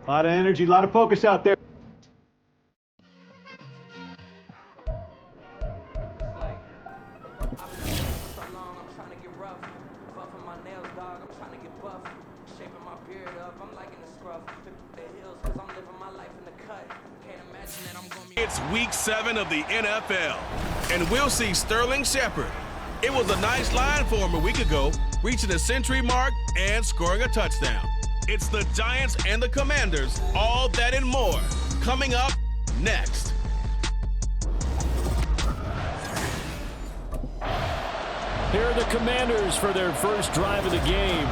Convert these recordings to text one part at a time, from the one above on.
A lot of energy, a lot of focus out there. It's week 7 of the NFL, and we'll see Sterling Shepard. It was a nice line for him a week ago, reaching the century mark and scoring a touchdown. It's the Giants and the Commanders, all that and more, coming up next. Here are the Commanders for their first drive of the game.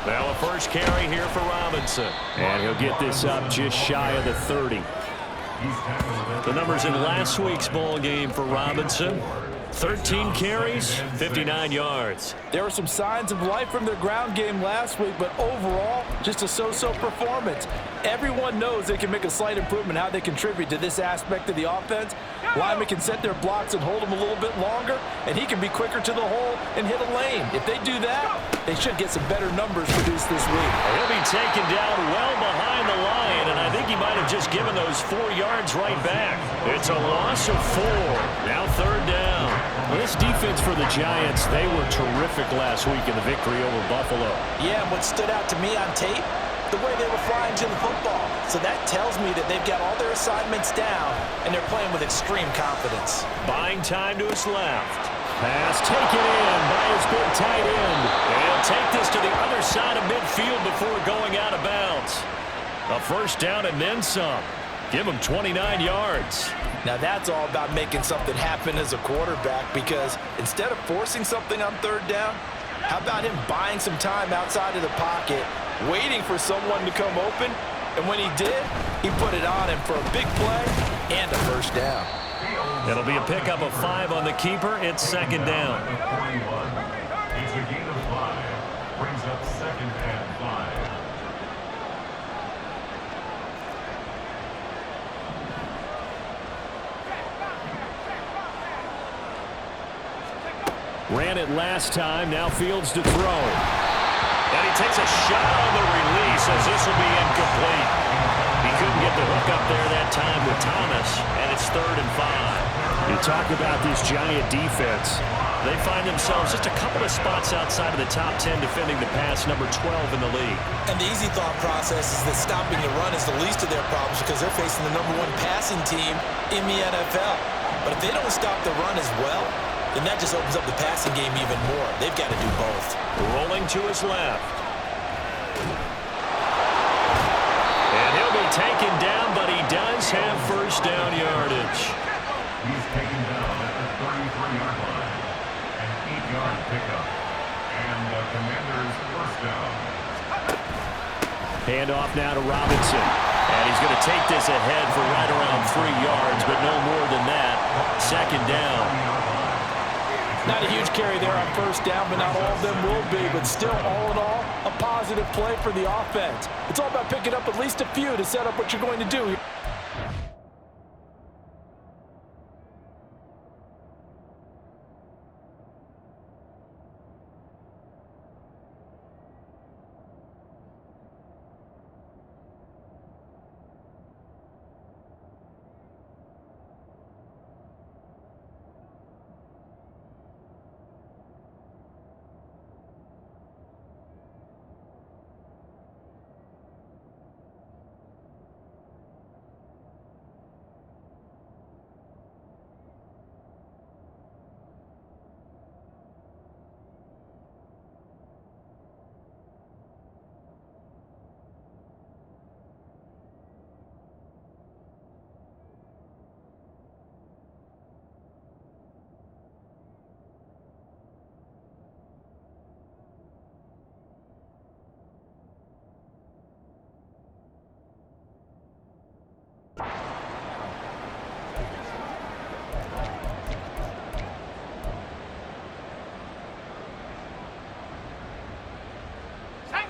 Well, a first carry here for Robinson. And he'll get this up just shy of the 30. The numbers in last week's ball game for Robinson: 13 carries, 59 yards. There were some signs of life from their ground game last week, but overall, just a so-so performance. Everyone knows they can make a slight improvement how they contribute to this aspect of the offense. Linemen can set their blocks and hold them a little bit longer, and he can be quicker to the hole and hit a lane. If they do that, they should get some better numbers produced this week. He'll be taken down well behind the line, and I think he might have just given those 4 yards right back. It's a loss of 4. Now third down. Well, this defense for the Giants, they were terrific last week in the victory over Buffalo. Yeah, and what stood out to me on tape, the way they were flying to the football. So that tells me that they've got all their assignments down, and they're playing with extreme confidence. Buying time to his left. Pass taken in by his big tight end. And he'll take this to the other side of midfield before going out of bounds. A first down and then some. Give him 29 yards. Now that's all about making something happen as a quarterback, because instead of forcing something on third down, how about him buying some time outside of the pocket, waiting for someone to come open, and when he did, he put it on him for a big play and a first down. It'll be a pickup of 5 on the keeper. It's second down. It's a gain of 5. Brings up second and 5. Ran it last time. Now Fields to throw. And he takes a shot on the release as this will be incomplete. He couldn't get the hook up there that time with Thomas, and it's 3rd and 5. You talk about this Giant defense. They find themselves just a couple of spots outside of the top 10 defending the pass, number 12 in the league. And the easy thought process is that stopping the run is the least of their problems, because they're facing the number 1 passing team in the NFL. But if they don't stop the run as well, then that just opens up the passing game even more. They've got to do both. Rolling to his left. And he'll be taken down, but he does have first down yardage. He's taken down at the 33-yard line. An 8-yard pickup. And the Commanders' first down. Handoff now to Robinson. And he's going to take this ahead for right around 3 yards, but no more than that. Second down. Not a huge carry there on first down, but not all of them will be. But still, all in all, a positive play for the offense. It's all about picking up at least a few to set up what you're going to do.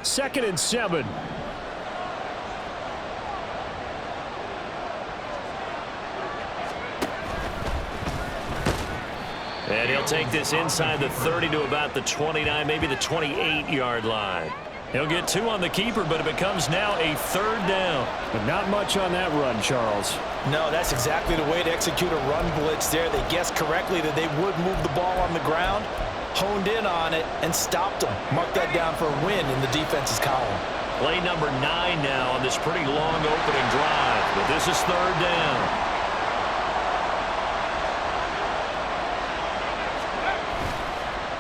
2nd and 7. And he'll take this inside the 30 to about the 29, maybe the 28-yard line. He'll get 2 on the keeper, but it becomes now a 3rd down. But not much on that run, Charles. No, that's exactly the way to execute a run blitz there. They guessed correctly that they would move the ball on the ground, honed in on it, and stopped them. Mark that down for a win in the defense's column. Play number 9 now on this pretty long opening drive. But this is 3rd down.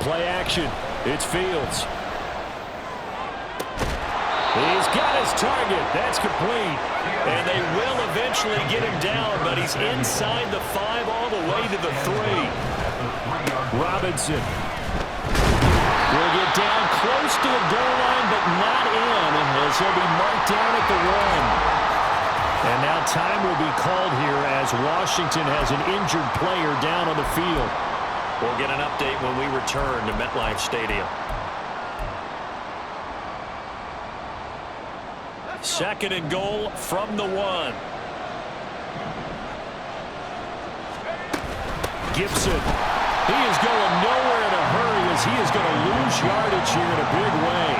Play action. It's Fields. He's got his target. That's complete. And they will eventually get him down, but he's inside the 5 all the way to the 3. Robinson will get down close to the goal line, but not in, as he'll be marked down at the 1. And now time will be called here as Washington has an injured player down on the field. We'll get an update when we return to MetLife Stadium. 2nd and goal from the 1. Gibson. He is going nowhere in a hurry as he is going to lose yardage here in a big way.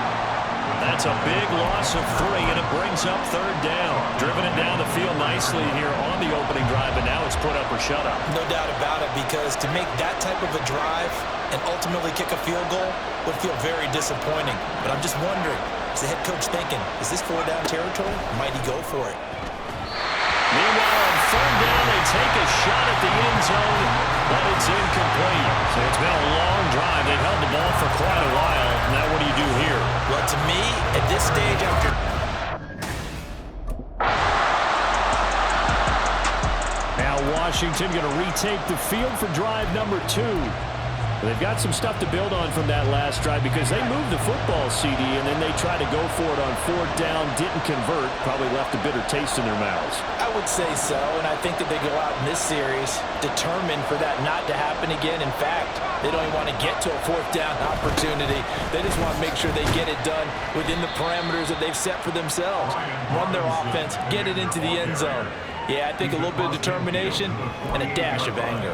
That's a big loss of 3, and it brings up 3rd down. Driven it down the field nicely here on the opening drive, but now it's put up or shut up. No doubt about it, because to make that type of a drive and ultimately kick a field goal would feel very disappointing. But I'm just wondering, is the head coach thinking, is this 4-down territory? Might he go for it? Meanwhile, on 3rd down, they take a shot at the end zone, but it's incomplete. So it's been a long drive. They've held the ball for quite a while. Now what do you do here? Well, to me, at this stage after... Now Washington going to retake the field for drive number 2. They've got some stuff to build on from that last drive because they moved the football, CD, and then they tried to go for it on 4th down, didn't convert, probably left a bitter taste in their mouths. I would say so, and I think that they go out in this series determined for that not to happen again. In fact, they don't even want to get to a 4th down opportunity. They just want to make sure they get it done within the parameters that they've set for themselves. Run their offense, get it into the end zone. Yeah, I think a little bit of determination and a dash of anger.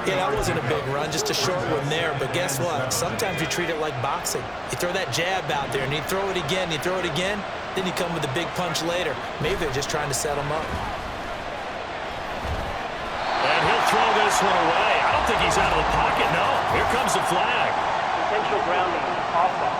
Yeah, that wasn't a big run, just a short one there. But guess what? Sometimes you treat it like boxing. You throw that jab out there, and you throw it again, you throw it again, then you come with a big punch later. Maybe they're just trying to set him up. And he'll throw this one away. I don't think he's out of the pocket, no. Here comes the flag. Potential grounding, offense.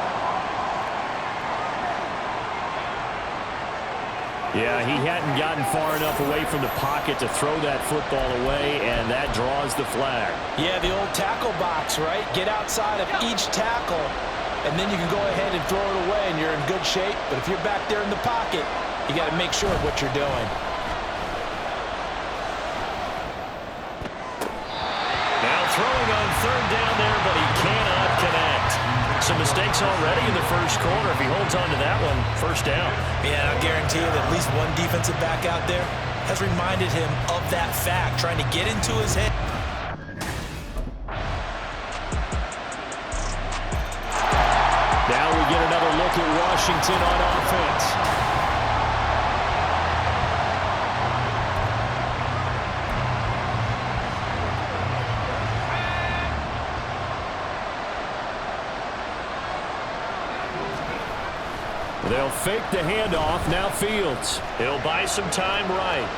Yeah, he hadn't gotten far enough away from the pocket to throw that football away, and that draws the flag. Yeah, the old tackle box, right? Get outside of each tackle, and then you can go ahead and throw it away, and you're in good shape. But if you're back there in the pocket, you got to make sure of what you're doing. Now throwing on 3rd down there, but he cannot connect. Some mistakes already in the first quarter. If he holds on to that one, 1st down. Yeah, I guarantee you that at least one defensive back out there has reminded him of that fact, trying to get into his head. Now we get another look at Washington on offense. They'll fake the handoff. Now Fields. He'll buy some time right.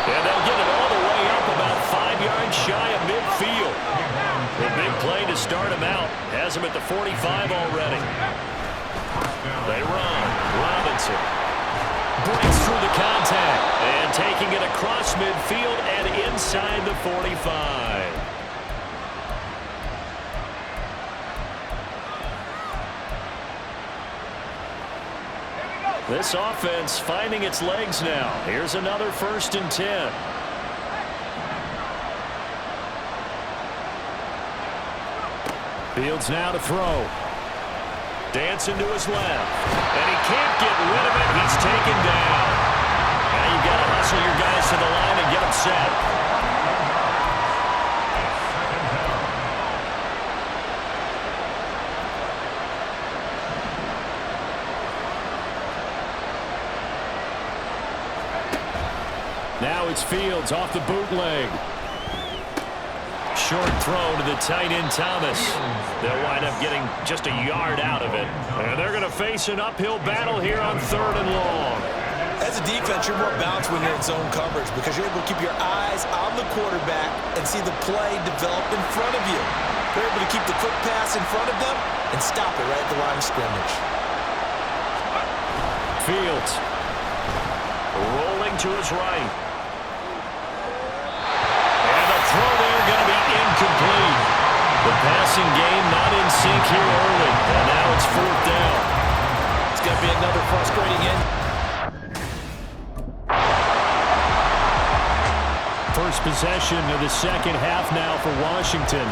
And they'll get it all the way up about 5 yards shy of midfield. A big play to start him out. Has him at the 45 already. They run. Robinson breaks through the contact. And taking it across midfield and inside the 45. This offense finding its legs now. Here's another 1st and 10. Fields now to throw. Dancing to his left. And he can't get rid of it. He's taken down. Now you've got to hustle your guys to the line and get them set. Now it's Fields off the bootleg. Short throw to the tight end Thomas. They'll wind up getting just a yard out of it. And they're going to face an uphill battle here on 3rd and long. As a defense, you're more balanced when you're in zone coverage because you're able to keep your eyes on the quarterback and see the play develop in front of you. You're able to keep the quick pass in front of them and stop it right at the line of scrimmage. Fields rolling to his right. And the throw there going to be incomplete. The passing game not in sync here early. And now it's 4th down. It's going to be another frustrating end. First possession of the second half now for Washington.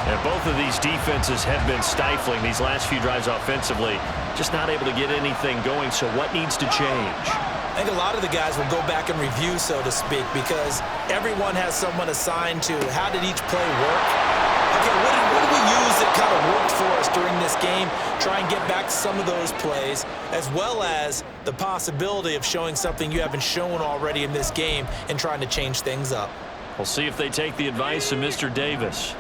And both of these defenses have been stifling these last few drives offensively. Just not able to get anything going, so what needs to change? I think a lot of the guys will go back and review, so to speak, because everyone has someone assigned to how did each play work. Okay, what did we use that kind of worked for us during this game? Try and get back to some of those plays, as well as the possibility of showing something you haven't shown already in this game and trying to change things up. We'll see if they take the advice of Mr. Davis.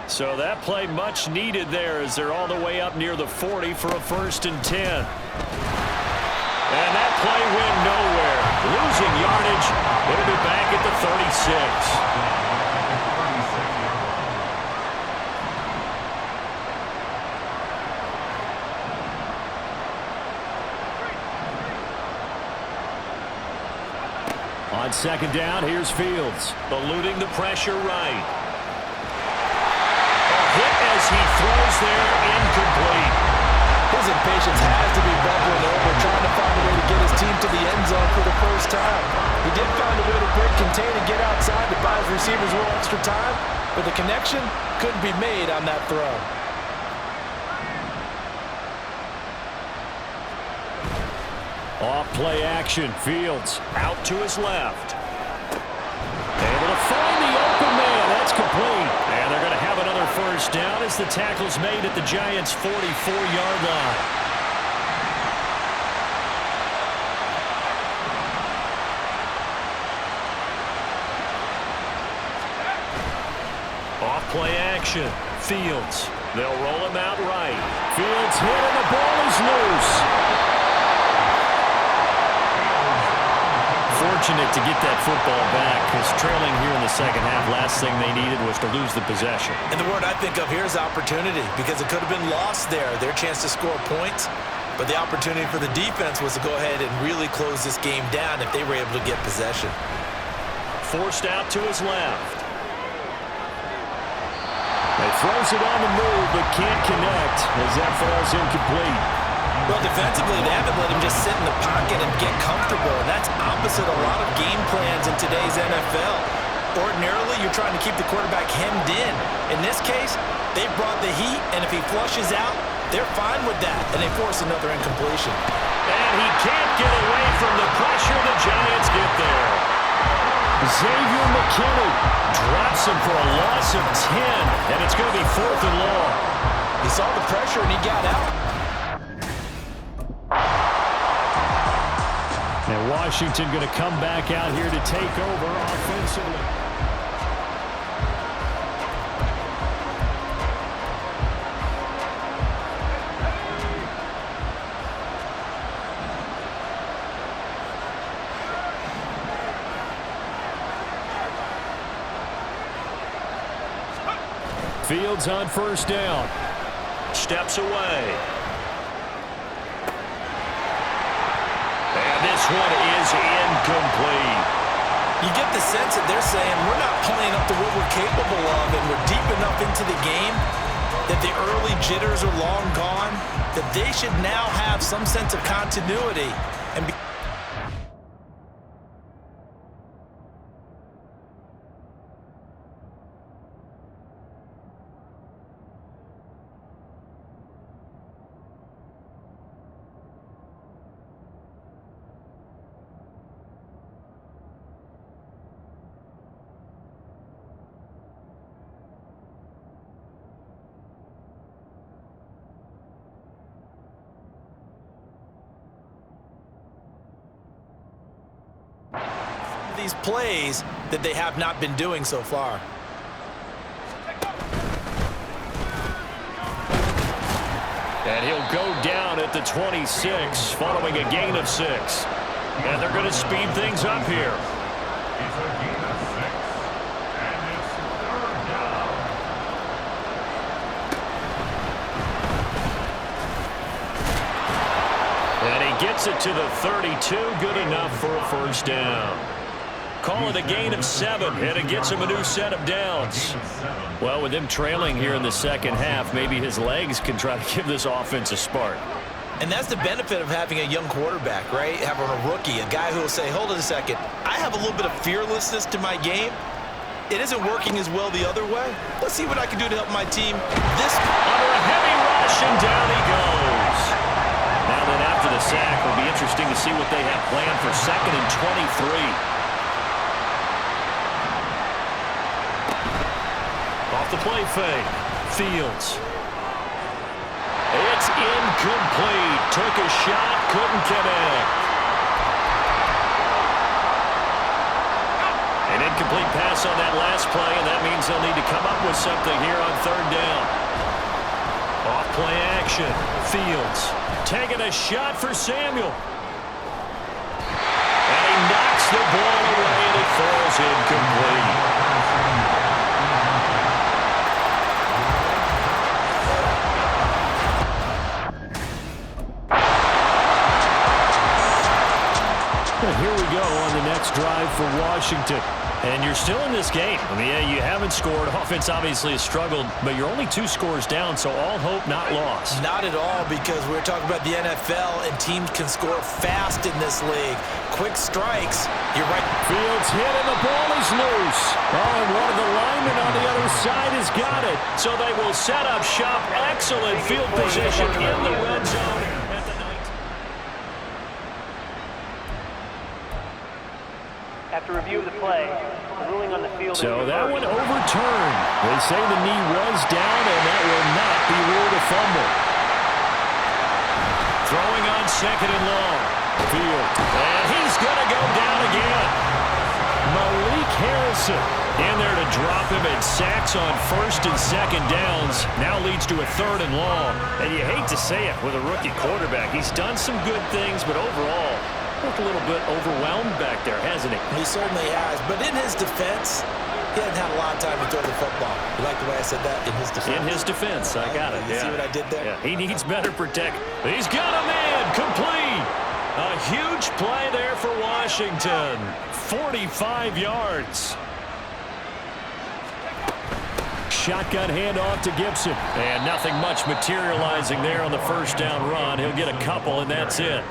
So that play much needed there as they're all the way up near the 40 for a 1st and 10. And that play went nowhere. Losing yardage. It'll be back at the 36. On 2nd down, here's Fields. Eluding the pressure right. A hit as he throws there, incomplete. His impatience has to be bubbling over, trying to find a way to get his team to the end zone for the first time. He did find a way to break contain and get outside to buy his receivers a little extra time, but the connection couldn't be made on that throw. Off play action. Fields out to his left. Able to find the open man. That's complete. And they're going to have another 1st down as the tackle's made at the Giants' 44-yard line. Off play action. Fields. They'll roll him out right. Fields hit and the ball is loose. Fortunate to get that football back because trailing here in the second half, last thing they needed was to lose the possession. And the word I think of here is opportunity because it could have been lost there, their chance to score points. But the opportunity for the defense was to go ahead and really close this game down if they were able to get possession. Forced out to his left. He throws it on the move but can't connect as that falls incomplete. Well, defensively, they haven't let him just sit in the pocket and get comfortable, and that's opposite a lot of game plans in today's NFL. Ordinarily, you're trying to keep the quarterback hemmed in. In this case, they brought the heat, and if he flushes out, they're fine with that, and they force another incompletion. And he can't get away from the pressure. The Giants get there. Xavier McKinney drops him for a loss of 10, and it's going to be 4th and long. He saw the pressure, and he got out. And Washington going to come back out here to take over offensively. Fields on 1st down. Steps away. This one is incomplete. You get the sense that they're saying we're not playing up to what we're capable of, and we're deep enough into the game that the early jitters are long gone, that they should now have some sense of continuity and be these plays that they have not been doing so far. And he'll go down at the 26 following a gain of 6. And they're going to speed things up here. It's a gain of 6. And it's third down. And he gets it to the 32. Good enough for a first down. Call it a gain of 7, and it gets him a new set of downs. Well, with him trailing here in the second half, maybe his legs can try to give this offense a spark. And that's the benefit of having a young quarterback, right? Having a rookie, a guy who will say, hold it a second, I have a little bit of fearlessness to my game. It isn't working as well the other way. Let's see what I can do to help my team. This under a heavy rush, and down he goes. Now then, after the sack, it'll be interesting to see what they have planned for 2nd and 23. Off the play fake. Fields. It's incomplete. Took a shot, couldn't connect. An incomplete pass on that last play, and that means they'll need to come up with something here on 3rd down. Off play action. Fields taking a shot for Samuel. And he knocks the ball away, and it falls incomplete. Here we go on the next drive for Washington. And you're still in this game. I mean, yeah, you haven't scored. Offense obviously has struggled, but you're only 2 scores down, so all hope not lost. Not at all, because we're talking about the NFL, and teams can score fast in this league. Quick strikes. You're right. Fields hit, and the ball is loose. Oh, and one of the linemen on the other side has got it. So they will set up shop. Excellent field position in the red zone. After review of the play, the ruling on the field. So that one overturned. They say the knee was down, and that will not be ruled a fumble. Throwing on 2nd and long. Field. And he's going to go down again. Malik Harrison in there to drop him, and sacks on 1st and 2nd downs. Now leads to a 3rd and long. And you hate to say it with a rookie quarterback. He's done some good things, but overall, looked a little bit overwhelmed back there, hasn't he? He certainly has. But in his defense, he hasn't had a lot of time to throw the football. You like the way I said that? In his defense. In his defense. I got it. You yeah. see what I did there? Yeah. He needs better protect. He's got a man. Complete. A huge play there for Washington. 45 yards. Shotgun handoff to Gibson. And nothing much materializing there on the 1st down run. He'll get a couple, and that's it.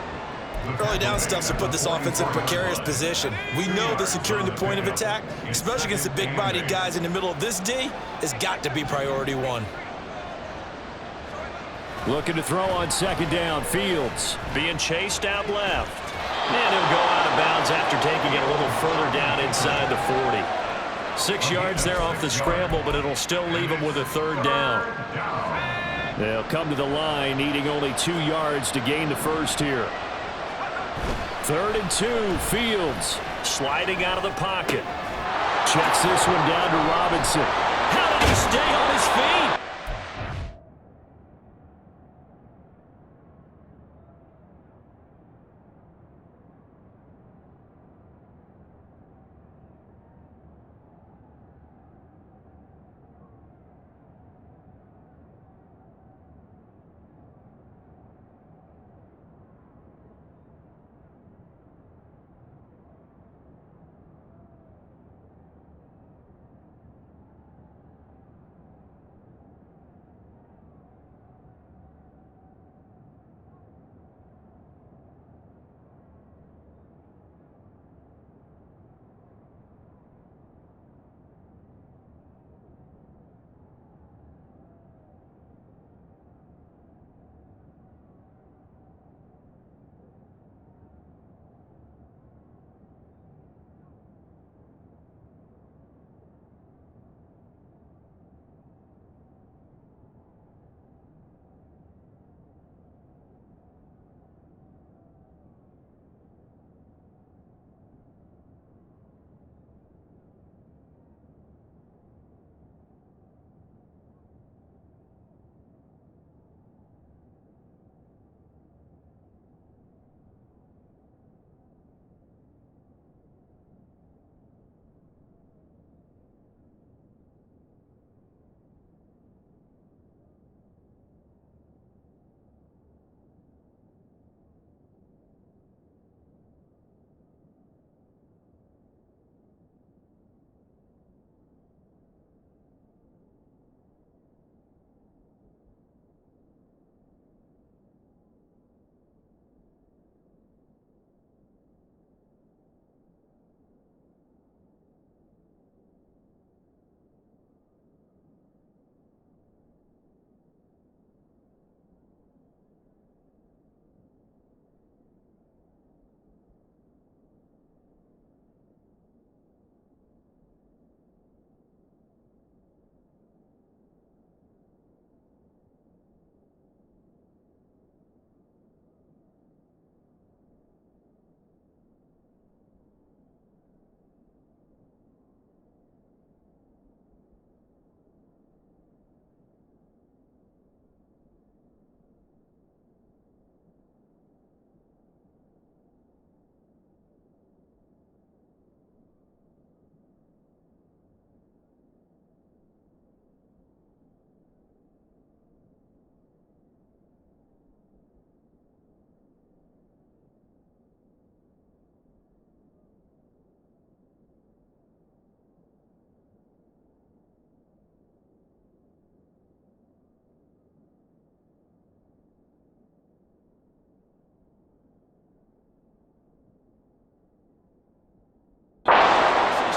Early down stuff to put this offense in a precarious position. We know that securing the point of attack, especially against the big-bodied guys in the middle of this D, has got to be priority 1. Looking to throw on 2nd down. Fields being chased out left. And he'll go out of bounds after taking it a little further down inside the 40. 6 yards there off the scramble, but it'll still leave him with a 3rd down. They'll come to the line, needing only 2 yards to gain the first here. 3rd and 2, Fields sliding out of the pocket. Checks this one down to Robinson. How did he stay on his feet?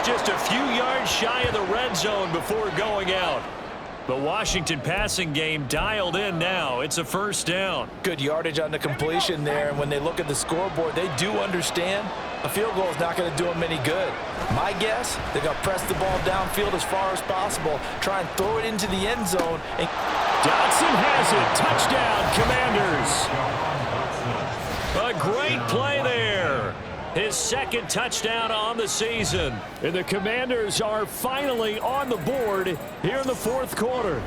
just a few yards shy of the red zone before going out. The Washington passing game dialed in now. It's a first down. Good yardage on the completion there, and when they look at the scoreboard, they do understand a field goal is not going to do them any good. My guess, they're going to press the ball downfield as far as possible, try and throw it into the end zone. And Dotson has it. Touchdown, Commanders. A great play there. His second touchdown on the season. And the Commanders are finally on the board here in the fourth quarter.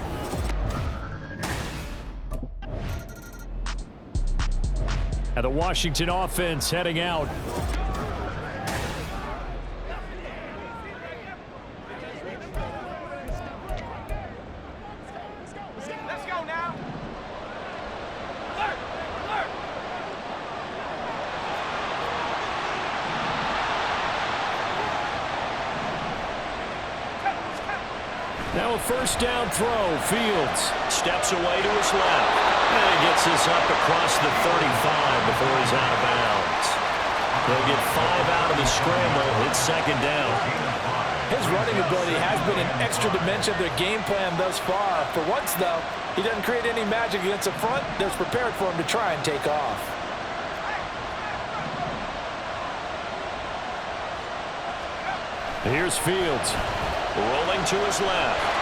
And the Washington offense heading out. Let's go now. Alert! Alert! Now a first down throw. Fields steps away to his left. And he gets this up across the 35 before he's out of bounds. They'll get 5 out of the scramble. It's second down. his running ability has been an extra dimension of their game plan thus far. For once, though, he doesn't create any magic against the front that's prepared for him to try and take off. Here's Fields. Rolling to his left.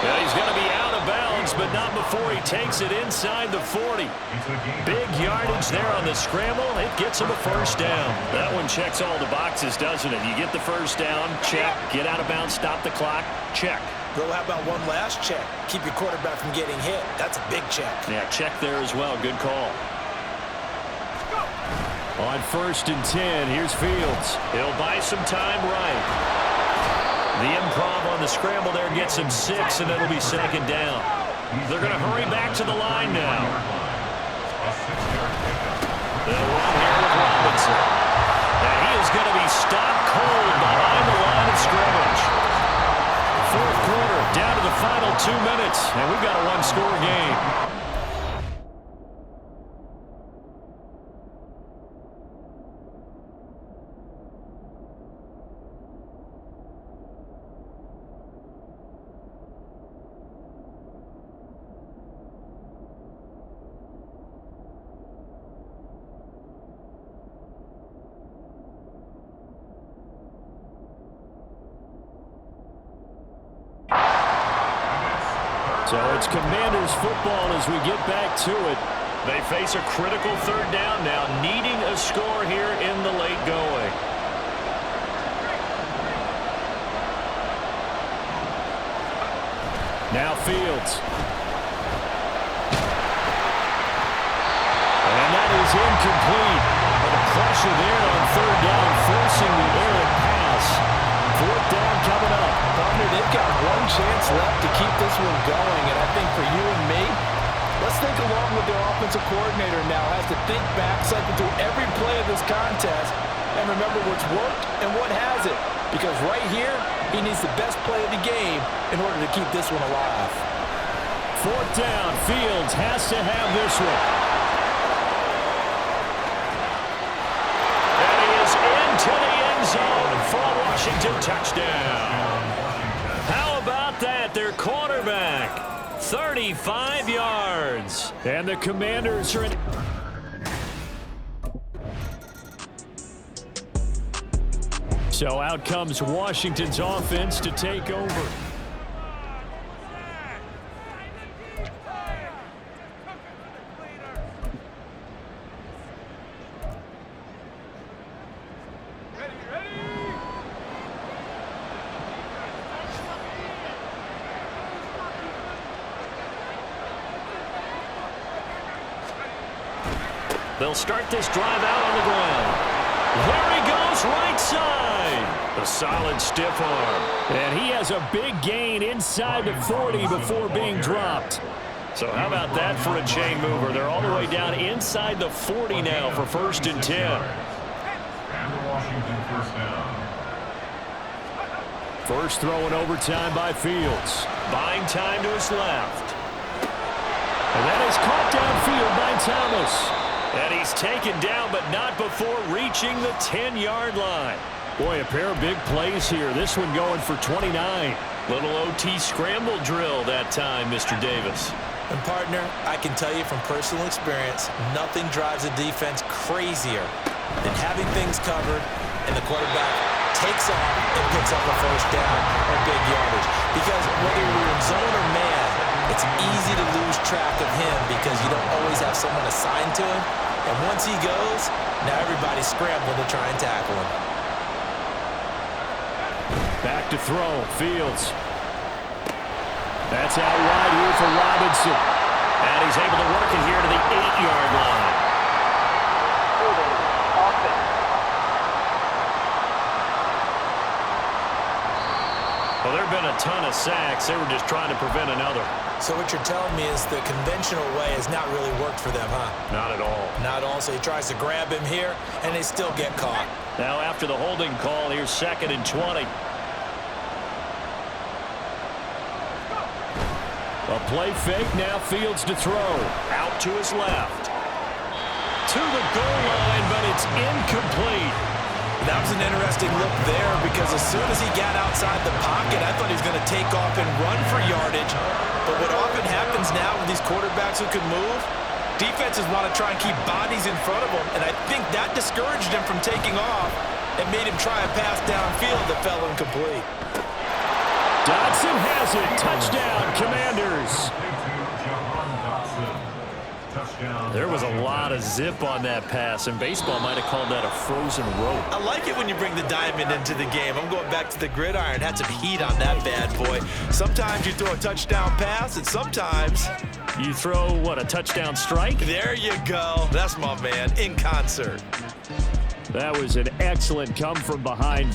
Yeah, he's going to be out of bounds, but not before he takes it inside the 40. Big yardage there on the scramble. It gets him a first down. That one checks all the boxes, doesn't it? You get the first down, check. Get out of bounds, stop the clock, check. Bro, how about one last check? Keep your quarterback from getting hit. That's a big check. Yeah, check there as well. Good call. On 1st and 10, here's Fields. He'll buy some time right. The improv on the scramble there gets him 6, and it'll be second down. They're going to hurry back to the line now. They'll run here with Robinson. And he is going to be stopped cold behind the line of scrimmage. Fourth quarter, down to the final 2 minutes, and we've got a one-score game. So it's Commanders football as we get back to it. They face a critical third down now, needing a score here in the late going. Now Fields. And that is incomplete. But the pressure there on third down, forcing the errant pass. Fourth down coming up. Partner, they've got one chance left to keep this one going, and I think for you and me, let's think along with their offensive coordinator now. Has to think back, cycle through every play of this contest, and remember what's worked and what hasn't. Because right here, he needs the best play of the game in order to keep this one alive. Fourth down, Fields has to have this one. And he is into the end zone for a Washington touchdown. How about that? Their quarterback, 35 yards. And the Commanders are in. So out comes Washington's offense to take over. They'll start this drive out on the ground. There he goes, right side. A solid stiff arm. And he has a big gain inside the 40 before being dropped. So how about that for a chain mover? They're all the way down inside the 40 now for 1st and 10. And the Washington first down. First throw in overtime by Fields. Buying time to his left. And that is caught downfield by Thomas. And he's taken down, but not before reaching the 10-yard line. Boy, a pair of big plays here. This one going for 29. Little OT scramble drill that time, Mr. Davis. And partner, I can tell you from personal experience, nothing drives a defense crazier than having things covered and the quarterback takes off and picks up a first down or big yardage. Because whether you're in zone or man, it's easy to lose track of him because you don't always have someone assigned to him. And once he goes, now everybody's scrambling to try and tackle him. Back to throw, Fields. That's out wide here for Robinson. And he's able to work it here to the 8-yard line. Well, there have been a ton of sacks. They were just trying to prevent another. So what you're telling me is the conventional way has not really worked for them, huh? Not at all. Not all. So he tries to grab him here, and they still get caught. Now after the holding call, here's 2nd and 20. A play fake, now Fields to throw. Out to his left. To the goal line, but it's incomplete. That was an interesting look there because as soon as he got outside the pocket, I thought he was going to take off and run for yardage. But what often happens now with these quarterbacks who can move, defenses want to try and keep bodies in front of them, and I think that discouraged him from taking off and made him try a pass downfield that fell incomplete. Dotson has it. Touchdown, Commanders. There was a lot of zip on that pass, and baseball might have called that a frozen rope. I like it when you bring the diamond into the game. I'm going back to the gridiron. Had some heat on that bad boy. Sometimes you throw a touchdown pass, and sometimes you throw, what, a touchdown strike? There you go. That's my man, in concert. That was an excellent come-from-behind victory.